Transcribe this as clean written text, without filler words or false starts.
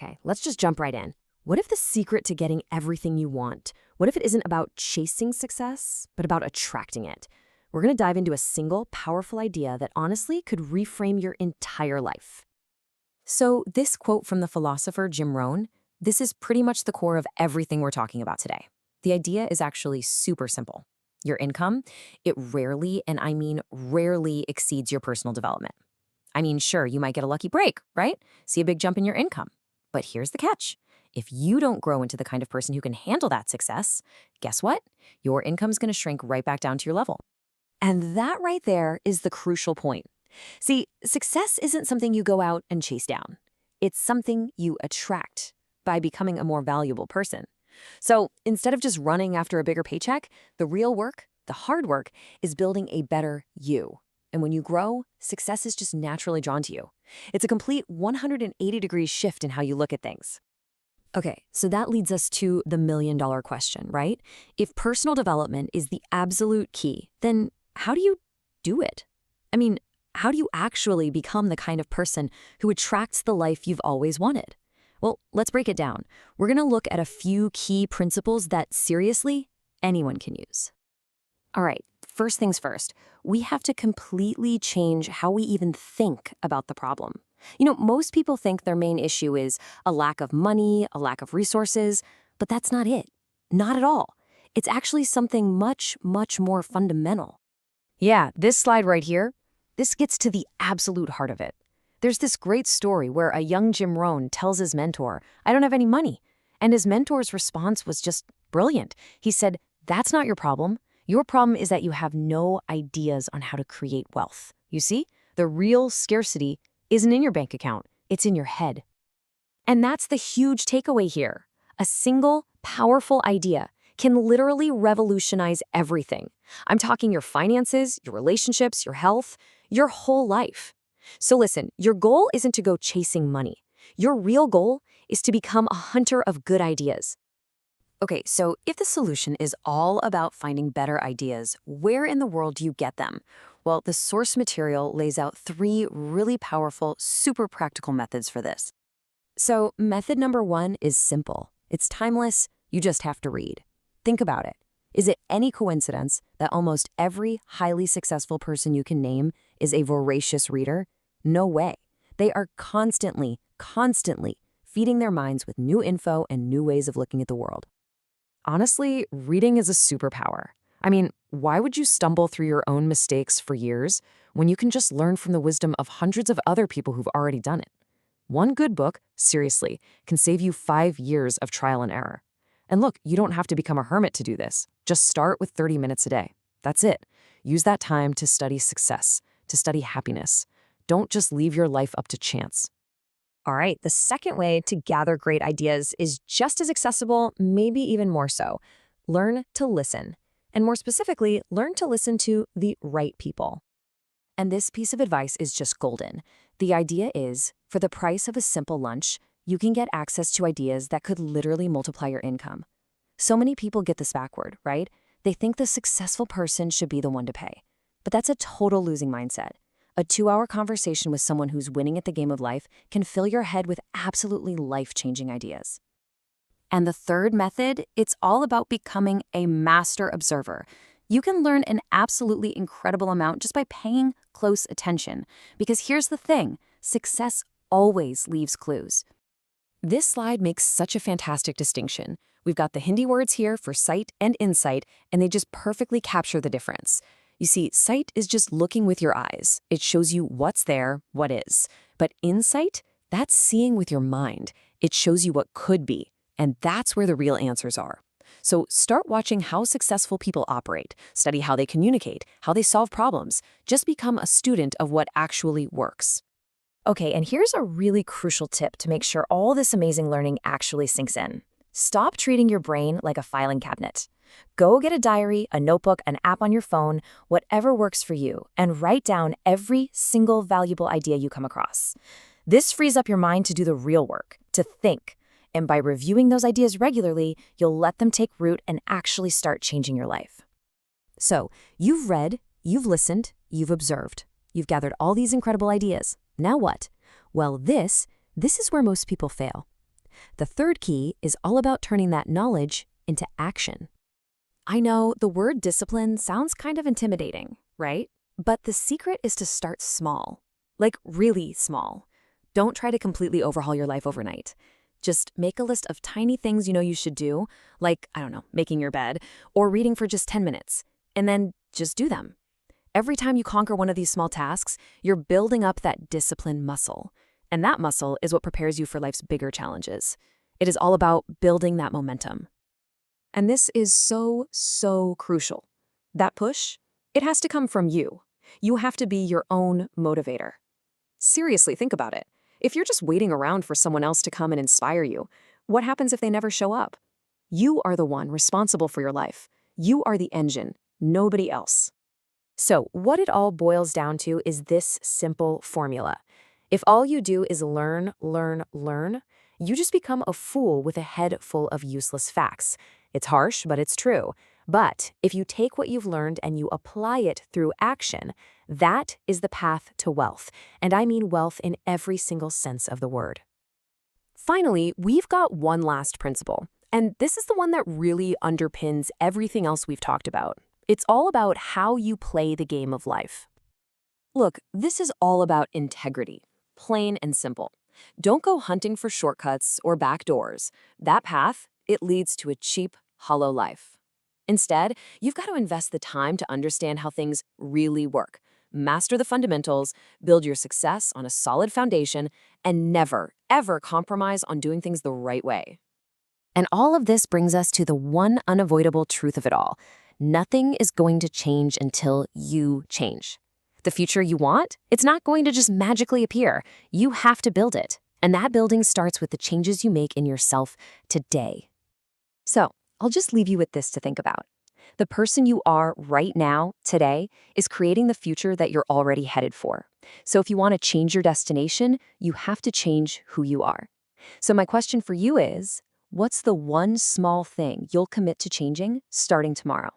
Okay, let's just jump right in. What if the secret to getting everything you want, what if it isn't about chasing success, but about attracting it? We're going to dive into a single, powerful idea that honestly could reframe your entire life. So this quote from the philosopher Jim Rohn, this is pretty much the core of everything we're talking about today. The idea is actually super simple. Your income, it rarely, and I mean rarely, exceeds your personal development. I mean, sure, you might get a lucky break, right? See a big jump in your income. But here's the catch. If you don't grow into the kind of person who can handle that success, guess what? Your income's going to shrink right back down to your level. And that right there is the crucial point. See, success isn't something you go out and chase down. It's something you attract by becoming a more valuable person. So instead of just running after a bigger paycheck, the real work, the hard work, is building a better you. And when you grow, success is just naturally drawn to you. It's a complete 180-degree shift in how you look at things. Okay, so that leads us to the million-dollar question, right? If personal development is the absolute key, then how do you do it? I mean, how do you actually become the kind of person who attracts the life you've always wanted? Well, let's break it down. We're going to look at a few key principles that, seriously, anyone can use. All right, first things first, we have to completely change how we even think about the problem. Most people think their main issue is a lack of money, a lack of resources, but that's not it. Not at all. It's actually something much, much more fundamental. Yeah, this slide right here, this gets to the absolute heart of it. There's this great story where a young Jim Rohn tells his mentor, "I don't have any money." And his mentor's response was just brilliant. He said, "That's not your problem. Your problem is that you have no ideas on how to create wealth. You see, the real scarcity isn't in your bank account, it's in your head." And that's the huge takeaway here. A single, powerful idea can literally revolutionize everything. I'm talking your finances, your relationships, your health, your whole life. So listen, your goal isn't to go chasing money. Your real goal is to become a hunter of good ideas. Okay, so if the solution is all about finding better ideas, where in the world do you get them? Well, the source material lays out 3 really powerful, super practical methods for this. So method number 1 is simple. It's timeless. You just have to read. Think about it. Is it any coincidence that almost every highly successful person you can name is a voracious reader? No way. They are constantly feeding their minds with new info and new ways of looking at the world. Honestly, reading is a superpower. I mean, why would you stumble through your own mistakes for years when you can just learn from the wisdom of hundreds of other people who've already done it? One good book, seriously, can save you 5 years of trial and error. And look, you don't have to become a hermit to do this. Just start with 30 minutes a day. That's it. Use that time to study success, to study happiness. Don't just leave your life up to chance. All right, the second way to gather great ideas is just as accessible, maybe even more so. Learn to listen. And more specifically, learn to listen to the right people. And this piece of advice is just golden. The idea is, for the price of a simple lunch, you can get access to ideas that could literally multiply your income. So many people get this backward, right? They think the successful person should be the one to pay. But that's a total losing mindset. A 2-hour conversation with someone who's winning at the game of life can fill your head with absolutely life-changing ideas. And the third method, it's all about becoming a master observer. You can learn an absolutely incredible amount just by paying close attention. Because here's the thing, success always leaves clues. This slide makes such a fantastic distinction. We've got the Hindi words here for sight and insight, and they just perfectly capture the difference. You see, sight is just looking with your eyes. It shows you what's there, what is. But insight, that's seeing with your mind. It shows you what could be. And that's where the real answers are. So start watching how successful people operate. Study how they communicate, how they solve problems. Just become a student of what actually works. Okay, and here's a really crucial tip to make sure all this amazing learning actually sinks in. Stop treating your brain like a filing cabinet. Go get a diary, a notebook, an app on your phone, whatever works for you, and write down every single valuable idea you come across. This frees up your mind to do the real work, to think. And by reviewing those ideas regularly, you'll let them take root and actually start changing your life. So, you've read, you've listened, you've observed. You've gathered all these incredible ideas. Now what? Well, this is where most people fail. The third key is all about turning that knowledge into action. I know the word discipline sounds kind of intimidating, right? But the secret is to start small, like really small. Don't try to completely overhaul your life overnight. Just make a list of tiny things you know you should do, like, I don't know, making your bed, or reading for just 10 minutes, and then just do them. Every time you conquer one of these small tasks, you're building up that discipline muscle. And that muscle is what prepares you for life's bigger challenges. It is all about building that momentum. And this is so crucial. That push, it has to come from you. You have to be your own motivator. Seriously, think about it. If you're just waiting around for someone else to come and inspire you, what happens if they never show up? You are the one responsible for your life. You are the engine, nobody else. So, what it all boils down to is this simple formula. If all you do is learn, you just become a fool with a head full of useless facts. It's harsh, but it's true. But if you take what you've learned and you apply it through action, that is the path to wealth. And I mean wealth in every single sense of the word. Finally, we've got one last principle. And this is the one that really underpins everything else we've talked about. It's all about how you play the game of life. Look, this is all about integrity, plain and simple. Don't go hunting for shortcuts or back doors. That path, it leads to a cheap, hollow life. Instead, you've got to invest the time to understand how things really work. Master the fundamentals, build your success on a solid foundation, and never, ever compromise on doing things the right way. And all of this brings us to the one unavoidable truth of it all. Nothing is going to change until you change. The future you want, it's not going to just magically appear. You have to build it. And that building starts with the changes you make in yourself today. So, I'll just leave you with this to think about. The person you are right now, today, is creating the future that you're already headed for. So if you want to change your destination, you have to change who you are. So my question for you is, what's the one small thing you'll commit to changing starting tomorrow?